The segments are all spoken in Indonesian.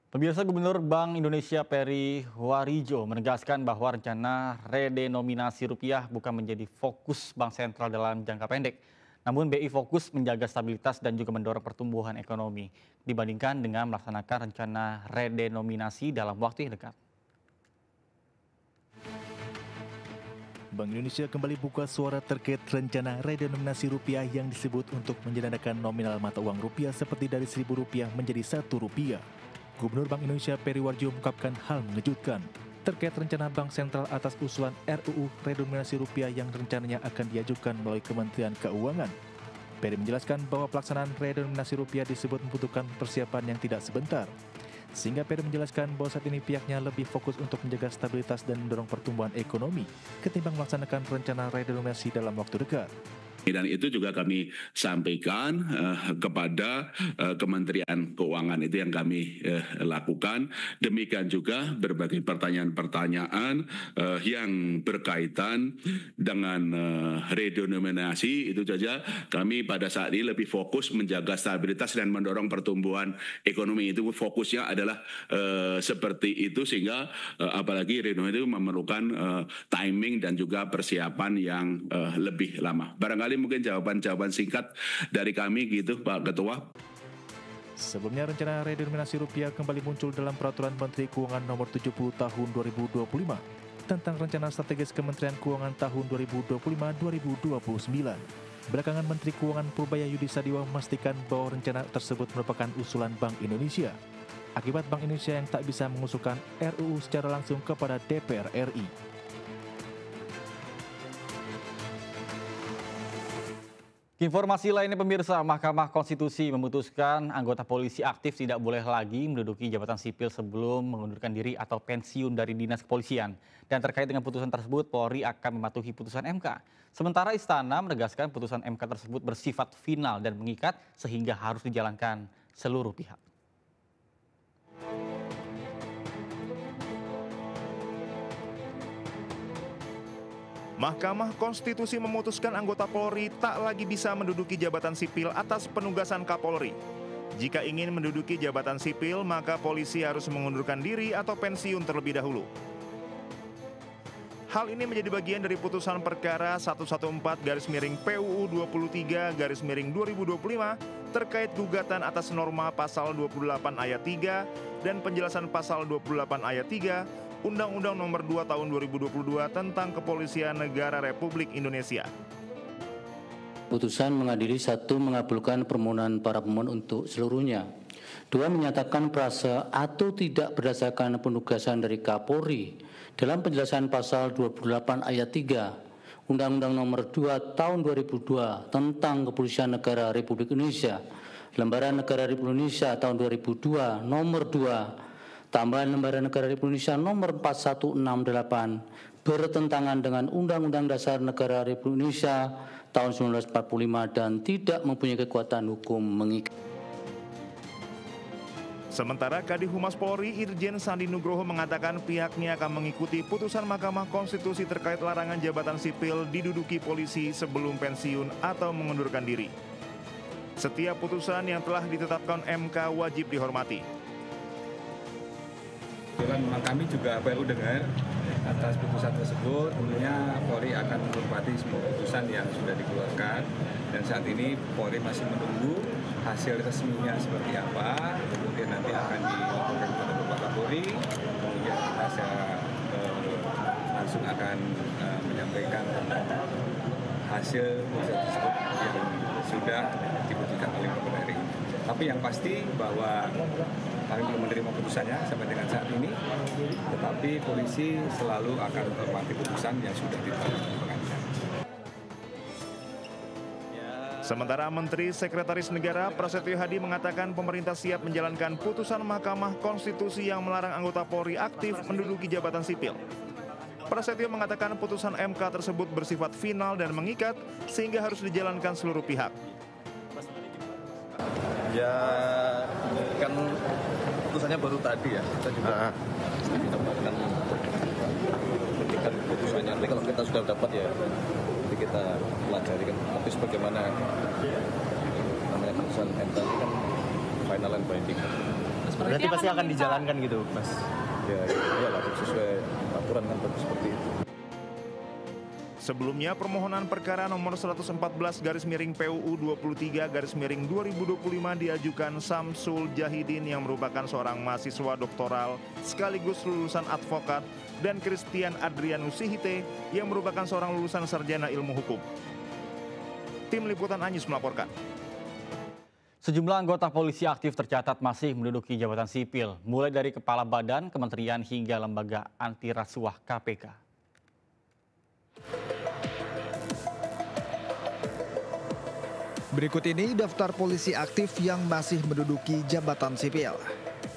Pemirsa, Gubernur Bank Indonesia Peri Warjio menegaskan bahwa rencana redenominasi rupiah bukan menjadi fokus Bank Sentral dalam jangka pendek. Namun BI fokus menjaga stabilitas dan juga mendorong pertumbuhan ekonomi dibandingkan dengan melaksanakan rencana redenominasi dalam waktu yang dekat. Bank Indonesia kembali buka suara terkait rencana redenominasi rupiah yang disebut untuk menjadikan nominal mata uang rupiah seperti dari Rp1.000 menjadi Rp1. Gubernur Bank Indonesia Peri Warjio mengungkapkan hal mengejutkan terkait rencana Bank Sentral atas usulan RUU redenominasi rupiah yang rencananya akan diajukan melalui Kementerian Keuangan. Peri menjelaskan bahwa pelaksanaan redenominasi rupiah disebut membutuhkan persiapan yang tidak sebentar. Sehingga Peri menjelaskan bahwa saat ini pihaknya lebih fokus untuk menjaga stabilitas dan mendorong pertumbuhan ekonomi ketimbang melaksanakan rencana redenominasi dalam waktu dekat. Dan itu juga kami sampaikan kepada Kementerian Keuangan, itu yang kami lakukan. Demikian juga berbagai pertanyaan-pertanyaan yang berkaitan dengan redenominasi, itu saja kami pada saat ini lebih fokus menjaga stabilitas dan mendorong pertumbuhan ekonomi. Itu fokusnya adalah seperti itu, sehingga apalagi redenominasi itu memerlukan timing dan juga persiapan yang lebih lama. Barangkali mungkin jawaban-jawaban singkat dari kami gitu, Pak Ketua. Sebelumnya rencana redenominasi rupiah kembali muncul dalam Peraturan Menteri Keuangan Nomor 70 Tahun 2025 tentang rencana strategis Kementerian Keuangan tahun 2025-2029. Belakangan Menteri Keuangan Purbaya Yudi Sadiwa memastikan bahwa rencana tersebut merupakan usulan Bank Indonesia. Akibat Bank Indonesia yang tak bisa mengusulkan RUU secara langsung kepada DPR RI. Informasi lainnya, pemirsa, Mahkamah Konstitusi memutuskan anggota polisi aktif tidak boleh lagi menduduki jabatan sipil sebelum mengundurkan diri atau pensiun dari dinas kepolisian. Dan terkait dengan putusan tersebut, Polri akan mematuhi putusan MK. Sementara Istana menegaskan putusan MK tersebut bersifat final dan mengikat sehingga harus dijalankan seluruh pihak. Mahkamah Konstitusi memutuskan anggota Polri tak lagi bisa menduduki jabatan sipil atas penugasan Kapolri. Jika ingin menduduki jabatan sipil, maka polisi harus mengundurkan diri atau pensiun terlebih dahulu. Hal ini menjadi bagian dari putusan perkara 114/PUU 23/2025 terkait gugatan atas norma pasal 28 ayat 3 dan penjelasan pasal 28 ayat 3 Undang-Undang Nomor 2 Tahun 2022 tentang Kepolisian Negara Republik Indonesia. Putusan mengadili: 1. Mengabulkan permohonan para pemohon untuk seluruhnya. 2. Menyatakan prase atau tidak berdasarkan penugasan dari Kapolri dalam penjelasan pasal 28 ayat 3 Undang-Undang Nomor 2 Tahun 2002 tentang Kepolisian Negara Republik Indonesia, Lembaran Negara Republik Indonesia tahun 2002 Nomor 2 tambahan Lembaran Negara Republik Indonesia Nomor 4168 bertentangan dengan Undang-Undang Dasar Negara Republik Indonesia tahun 1945 dan tidak mempunyai kekuatan hukum mengikat. Sementara Kadif Humas Polri Irjen Sandi Nugroho mengatakan pihaknya akan mengikuti putusan Mahkamah Konstitusi terkait larangan jabatan sipil diduduki polisi sebelum pensiun atau mengundurkan diri. Setiap putusan yang telah ditetapkan MK wajib dihormati. Memang kami juga baru dengar atas putusan tersebut. Tentunya Polri akan menghormati semua putusan yang sudah dikeluarkan, dan saat ini Polri masih menunggu hasil resminya seperti apa. Kemudian nanti akan dilaporkan kepada Bapak Kapolri, kemudian kita secara langsung akan menyampaikan tentang hasil putusan tersebut yang sudah diputuskan oleh Kapolri RI. Tapi yang pasti bahwa kami belum menerima putusannya sampai dengan saat ini, tetapi polisi selalu akan menghormati putusan yang sudah ditetapkan oleh pengadilan. Sementara Menteri Sekretaris Negara Prasetyo Hadi mengatakan pemerintah siap menjalankan putusan Mahkamah Konstitusi yang melarang anggota Polri aktif menduduki jabatan sipil. Prasetyo mengatakan putusan MK tersebut bersifat final dan mengikat sehingga harus dijalankan seluruh pihak. Ya kan putusannya baru tadi ya, kita juga mendapatkan putusannya. Nanti kalau kita sudah dapat ya, nanti kita pelajari kan. Tapi sebagaimana namanya putusan MK kan final and binding. Berarti pasti akan dijalankan gitu, Mas? Ya, iyalah sesuai aturan kan seperti itu. Sebelumnya, permohonan perkara nomor 114/PUU 23/2025 diajukan Samsul Jahidin yang merupakan seorang mahasiswa doktoral sekaligus lulusan advokat dan Christian Adrianus Sihite yang merupakan seorang lulusan sarjana ilmu hukum. Tim Liputan Anyus melaporkan. Sejumlah anggota polisi aktif tercatat masih menduduki jabatan sipil, mulai dari kepala badan, kementerian hingga lembaga anti rasuah KPK. Berikut ini daftar polisi aktif yang masih menduduki jabatan sipil.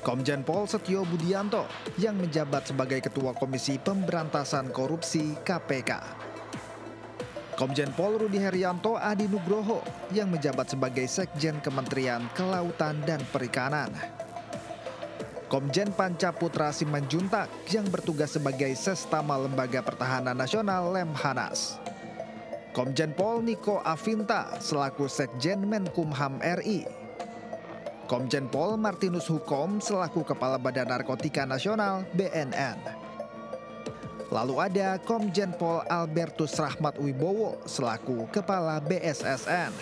Komjen Pol Setio Budianto yang menjabat sebagai Ketua Komisi Pemberantasan Korupsi KPK. Komjen Pol Rudi Herianto Adi Nugroho yang menjabat sebagai Sekjen Kementerian Kelautan dan Perikanan. Komjen Panca Putra Simanjuntak yang bertugas sebagai Sestama Lembaga Pertahanan Nasional Lemhanas. Komjen Pol Niko Afinta selaku Sekjen Menkumham RI. Komjen Pol Martinus Hukom selaku Kepala Badan Narkotika Nasional BNN. Lalu ada Komjen Pol Albertus Rahmat Wibowo selaku Kepala BSSN.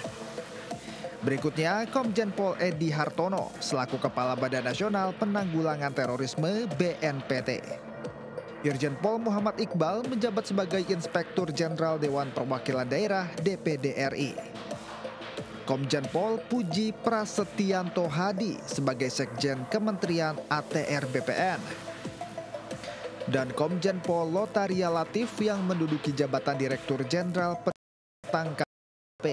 Berikutnya Komjen Pol Edi Hartono selaku Kepala Badan Nasional Penanggulangan Terorisme BNPT. Irjen Pol Muhammad Iqbal menjabat sebagai Inspektur Jenderal Dewan Perwakilan Daerah DPD RI. Komjen Pol Puji Prasetyanto Hadi sebagai Sekjen Kementerian ATR BPN. Dan Komjen Pol Lotaria Latif yang menduduki jabatan Direktur Jenderal Penangkapan KP.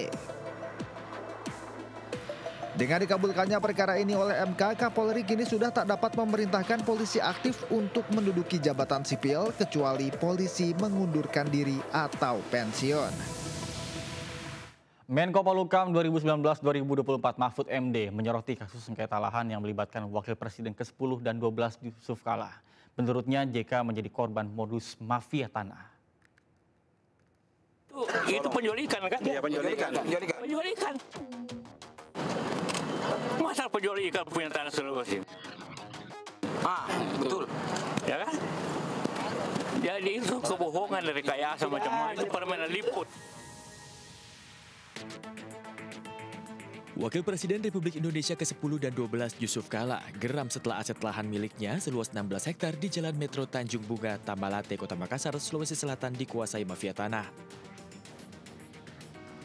Dengan dikabulkannya perkara ini oleh MK, Kapolri kini sudah tak dapat memerintahkan polisi aktif untuk menduduki jabatan sipil kecuali polisi mengundurkan diri atau pensiun. Menko Polhukam 2019-2024 Mahfud MD menyoroti kasus sengketa lahan yang melibatkan Wakil Presiden ke-10 dan 12 Yusuf Kala. Menurutnya JK menjadi korban modus mafia tanah. Itu penjualikan kan? Iya, penjualikan. Penjualikan. Masa penjual ikan punya tanah Sulawesi? Betul. Ya kan? Jadi itu kebohongan dari rekayasa macam-macam. Itu permainan liput. Wakil Presiden Republik Indonesia ke-10 dan 12 Yusuf Kala geram setelah aset lahan miliknya seluas 16 hektar di Jalan Metro Tanjung Bunga, Tambalate, Kota Makassar, Sulawesi Selatan dikuasai mafia tanah.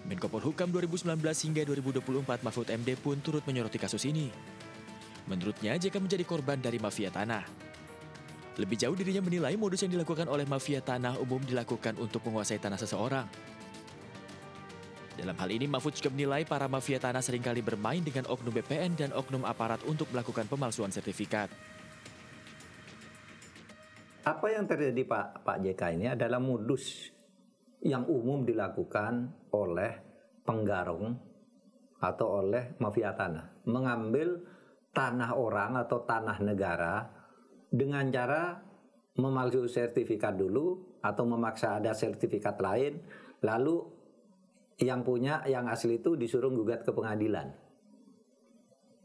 Menko Polhukam 2019 hingga 2024 Mahfud MD pun turut menyoroti kasus ini. Menurutnya JK menjadi korban dari mafia tanah. Lebih jauh dirinya menilai modus yang dilakukan oleh mafia tanah umum dilakukan untuk menguasai tanah seseorang. Dalam hal ini Mahfud juga menilai para mafia tanah seringkali bermain dengan oknum BPN dan oknum aparat untuk melakukan pemalsuan sertifikat. Apa yang terjadi Pak JK ini adalah modus yang umum dilakukan oleh penggarong atau oleh mafia tanah. Mengambil tanah orang atau tanah negara dengan cara memalsu sertifikat dulu atau memaksa ada sertifikat lain, lalu yang punya, yang asli itu disuruh gugat ke pengadilan.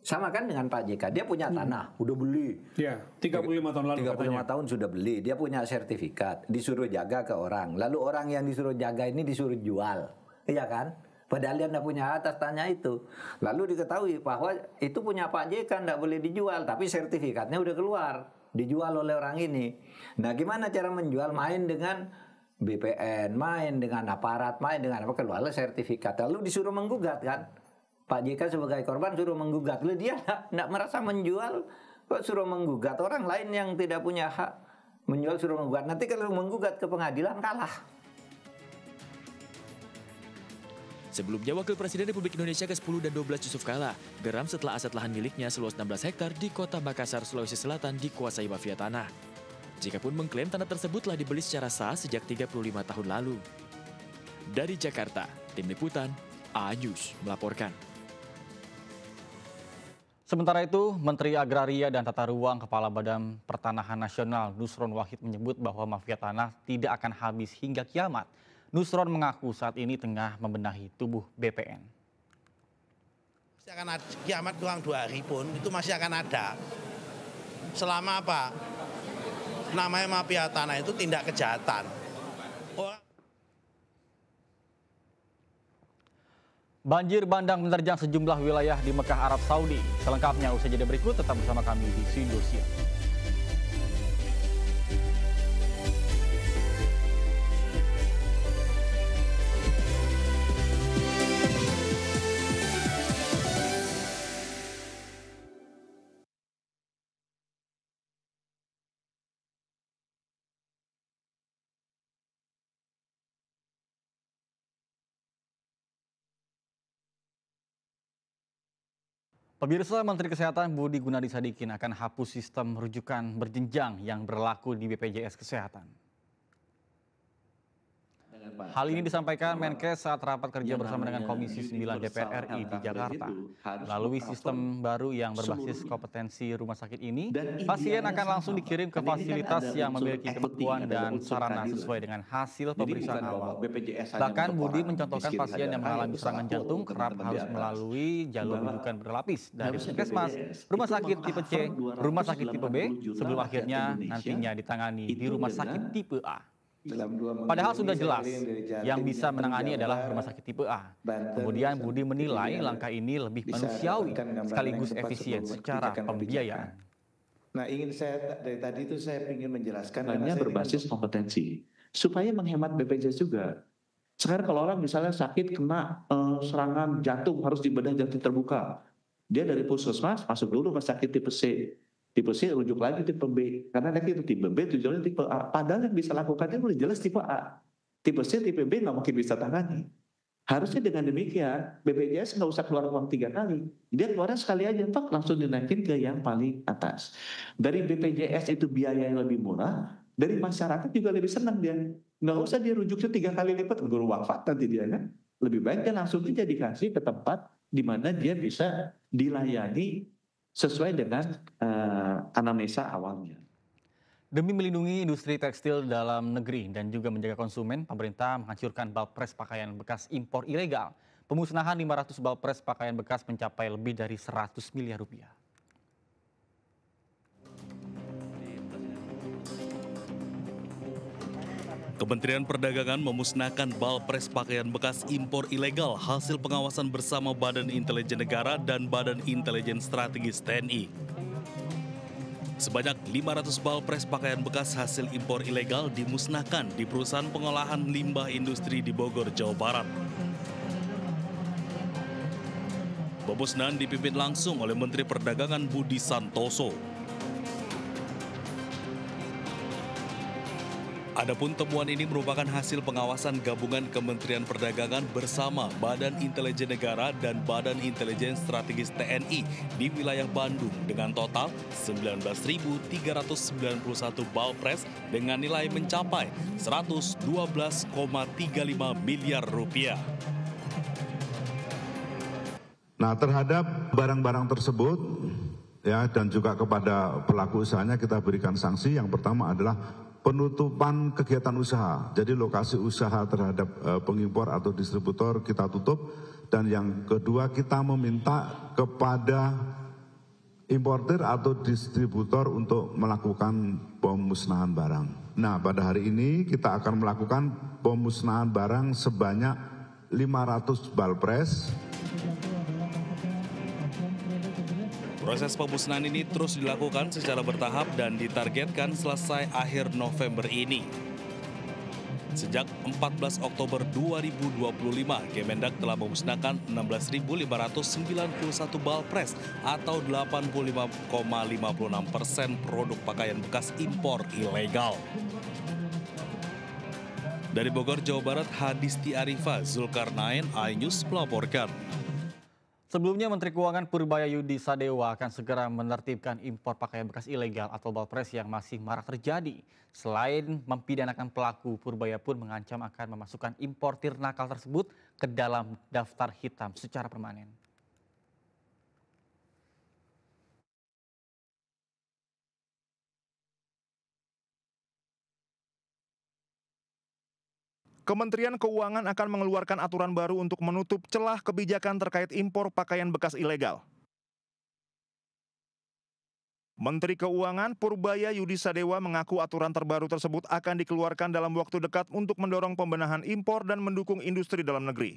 Sama kan dengan Pak JK, dia punya tanah, udah beli. Ya, 35 tahun lalu 35 katanya. tahun sudah beli, dia punya sertifikat, disuruh jaga ke orang. Lalu orang yang disuruh jaga ini disuruh jual, iya kan? Padahal dia tidak punya atas tanah itu. Lalu diketahui bahwa itu punya Pak JK, tidak boleh dijual, tapi sertifikatnya udah keluar, dijual oleh orang ini. Nah, gimana cara menjual? Main dengan BPN, main dengan aparat, main dengan apa, keluarlah sertifikat. Lalu disuruh menggugat kan? Pak JK sebagai korban suruh menggugat. Lalu dia tidak merasa menjual, kok suruh menggugat. Orang lain yang tidak punya hak menjual suruh menggugat. Nanti kalau menggugat ke pengadilan kalah. Sebelumnya Wakil Presiden Republik Indonesia ke-10 dan 12 Yusuf Kala geram setelah aset lahan miliknya seluas 16 hektar di Kota Makassar, Sulawesi Selatan dikuasai mafia tanah. JK pun mengklaim tanah tersebut telah dibeli secara sah sejak 35 tahun lalu. Dari Jakarta, Tim Liputan A-News melaporkan. Sementara itu, Menteri Agraria dan Tata Ruang Kepala Badan Pertanahan Nasional Nusron Wahid menyebut bahwa mafia tanah tidak akan habis hingga kiamat. Nusron mengaku saat ini tengah membenahi tubuh BPN. Masih akan ada, kiamat kurang 2 hari pun itu masih akan ada. selama apa? Namanya mafia tanah itu tindak kejahatan. Banjir bandang menerjang sejumlah wilayah di Mekah, Arab Saudi. Selengkapnya usai jeda berikut, tetap bersama kami di Indonesia. Pemirsa, Menteri Kesehatan Budi Gunadi Sadikin akan hapus sistem rujukan berjenjang yang berlaku di BPJS Kesehatan. Hal ini disampaikan Menkes saat rapat kerja bersama dengan Komisi 9 DPR RI di Jakarta. Melalui sistem baru yang berbasis kompetensi rumah sakit ini, pasien akan langsung dikirim ke fasilitas yang memiliki kemampuan dan sarana sesuai dengan hasil pemeriksaan awal. Bahkan Budi mencontohkan pasien yang mengalami serangan jantung kerap harus melalui jalur rujukan berlapis dari puskesmas, rumah sakit tipe C, rumah sakit tipe B, sebelum akhirnya nantinya ditangani di rumah sakit tipe A. Padahal sudah jelas yang bisa menangani adalah rumah sakit tipe A. Kemudian Budi menilai langkah ini lebih manusiawi sekaligus efisien secara pembiayaan. Nah, dari tadi itu saya ingin menjelaskan hanya berbasis kompetensi supaya menghemat BPJS juga. Sekarang kalau orang misalnya sakit kena serangan jantung harus dibedah jantung terbuka, dia dari puskesmas masuk dulu rumah sakit tipe C. Tipe C rujuk lagi tipe B. Karena nanti itu tipe B tujuannya tipe A. Padahal yang bisa lakukannya udah jelas tipe A. Tipe C, tipe B nggak mungkin bisa tangani. Harusnya dengan demikian BPJS nggak usah keluar uang 3 kali. Dia keluarnya sekali aja, Pak, langsung dinaikin ke yang paling atas. Dari BPJS itu biaya yang lebih murah, dari masyarakat juga lebih senang dia. Nggak usah dia rujuknya 3 kali lipat, guru wafat nanti dia kan. Lebih baik dia langsung aja dikasih ke tempat di mana dia bisa dilayani sesuai dengan anamnesa awalnya. Demi melindungi industri tekstil dalam negeri dan juga menjaga konsumen, pemerintah menghancurkan balpres pakaian bekas impor ilegal. Pemusnahan 500 balpres pakaian bekas mencapai lebih dari 100 miliar rupiah. Kementerian Perdagangan memusnahkan balpres pakaian bekas impor ilegal hasil pengawasan bersama Badan Intelijen Negara dan Badan Intelijen Strategis TNI. Sebanyak 500 balpres pakaian bekas hasil impor ilegal dimusnahkan di perusahaan pengolahan limbah industri di Bogor, Jawa Barat. Pemusnahan dipimpin langsung oleh Menteri Perdagangan Budi Santoso. Adapun temuan ini merupakan hasil pengawasan gabungan Kementerian Perdagangan bersama Badan Intelijen Negara dan Badan Intelijen Strategis TNI di wilayah Bandung dengan total 19.391 balpres dengan nilai mencapai 112,35 miliar rupiah. Nah, terhadap barang-barang tersebut ya dan juga kepada pelaku usahanya kita berikan sanksi. Yang pertama adalah penutupan kegiatan usaha. Jadi lokasi usaha terhadap pengimpor atau distributor kita tutup. Dan yang kedua kita meminta kepada importer atau distributor untuk melakukan pemusnahan barang. Nah, pada hari ini kita akan melakukan pemusnahan barang sebanyak 500 balpres. Proses pemusnahan ini terus dilakukan secara bertahap dan ditargetkan selesai akhir November ini. Sejak 14 Oktober 2025, Kemendak telah memusnahkan 16.591 balpres atau 85,56% produk pakaian bekas impor ilegal. Dari Bogor, Jawa Barat, Hadisti Arifa, Zulkarnain, iNews melaporkan. Sebelumnya, Menteri Keuangan Purbayayudi Sadewa akan segera menertibkan impor pakaian bekas ilegal atau balpres yang masih marak terjadi. Selain mempidanakan pelaku, Purbaya pun mengancam akan memasukkan importir nakal tersebut ke dalam daftar hitam secara permanen. Kementerian Keuangan akan mengeluarkan aturan baru untuk menutup celah kebijakan terkait impor pakaian bekas ilegal. Menteri Keuangan Purbaya Yudi Sadewa mengaku aturan terbaru tersebut akan dikeluarkan dalam waktu dekat untuk mendorong pembenahan impor dan mendukung industri dalam negeri.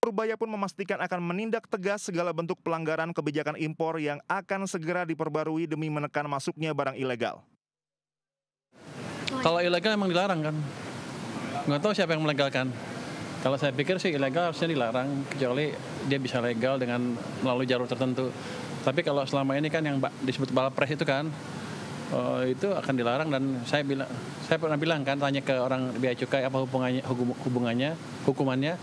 Purbaya pun memastikan akan menindak tegas segala bentuk pelanggaran kebijakan impor yang akan segera diperbarui demi menekan masuknya barang ilegal. Kalau ilegal emang dilarang kan? Nggak tahu siapa yang melegalkan. Kalau saya pikir sih ilegal harusnya dilarang, kecuali dia bisa legal dengan melalui jalur tertentu. Tapi kalau selama ini kan yang disebut balpres itu kan, itu akan dilarang. Dan saya pernah bilang kan, tanya ke orang bea cukai apa hukumannya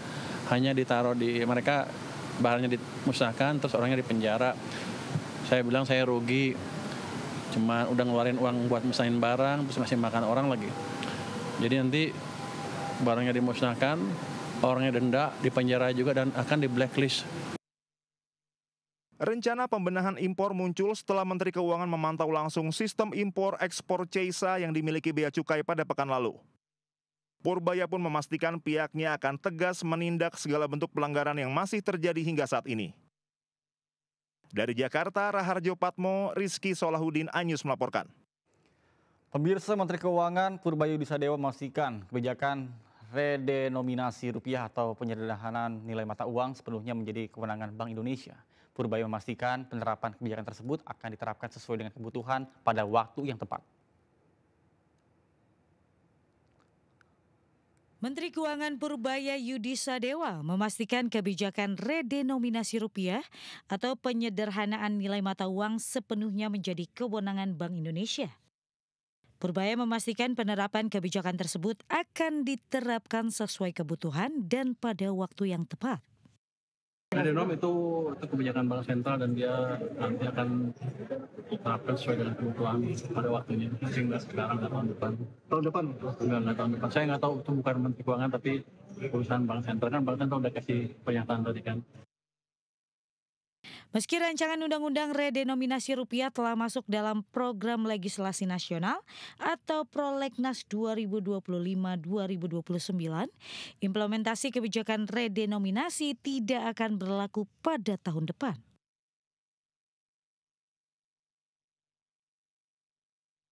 hanya ditaruh di mereka, barangnya dimusnahkan, terus orangnya dipenjara. Saya bilang saya rugi, cuma udah ngeluarin uang buat musnahin barang, terus ngasih makan orang lagi. Jadi nanti barangnya dimusnahkan, orangnya denda, dipenjara juga, dan akan di blacklist. Rencana pembenahan impor muncul setelah Menteri Keuangan memantau langsung sistem impor-ekspor CEISA yang dimiliki Bea Cukai pada pekan lalu. Purbaya pun memastikan pihaknya akan tegas menindak segala bentuk pelanggaran yang masih terjadi hingga saat ini. Dari Jakarta, Raharjo Patmo, Rizky Solahuddin, iNews melaporkan. Pemirsa, Menteri Keuangan Purbaya Yudi Sadewa memastikan kebijakan redenominasi rupiah atau penyederhanaan nilai mata uang sepenuhnya menjadi kewenangan Bank Indonesia. Purbaya memastikan penerapan kebijakan tersebut akan diterapkan sesuai dengan kebutuhan pada waktu yang tepat. Menteri Keuangan Purbaya Yudi Sadewa memastikan kebijakan redenominasi rupiah atau penyederhanaan nilai mata uang sepenuhnya menjadi kewenangan Bank Indonesia. Purbaya memastikan penerapan kebijakan tersebut akan diterapkan sesuai kebutuhan dan pada waktu yang tepat. Redenom itu kebijakan bank sentral dan dia nanti akan diterapkan sesuai dengan kebutuhan pada waktunya. Sehingga sekarang atau tahun depan. Tahun depan? Enggak tahun depan. Saya nggak tahu, itu bukan Menteri Keuangan tapi urusan bank sentral. Kan bank sentral udah kasih pernyataan tadi kan. Meski rancangan undang-undang redenominasi rupiah telah masuk dalam program legislasi nasional atau Prolegnas 2025-2029, implementasi kebijakan redenominasi tidak akan berlaku pada tahun depan.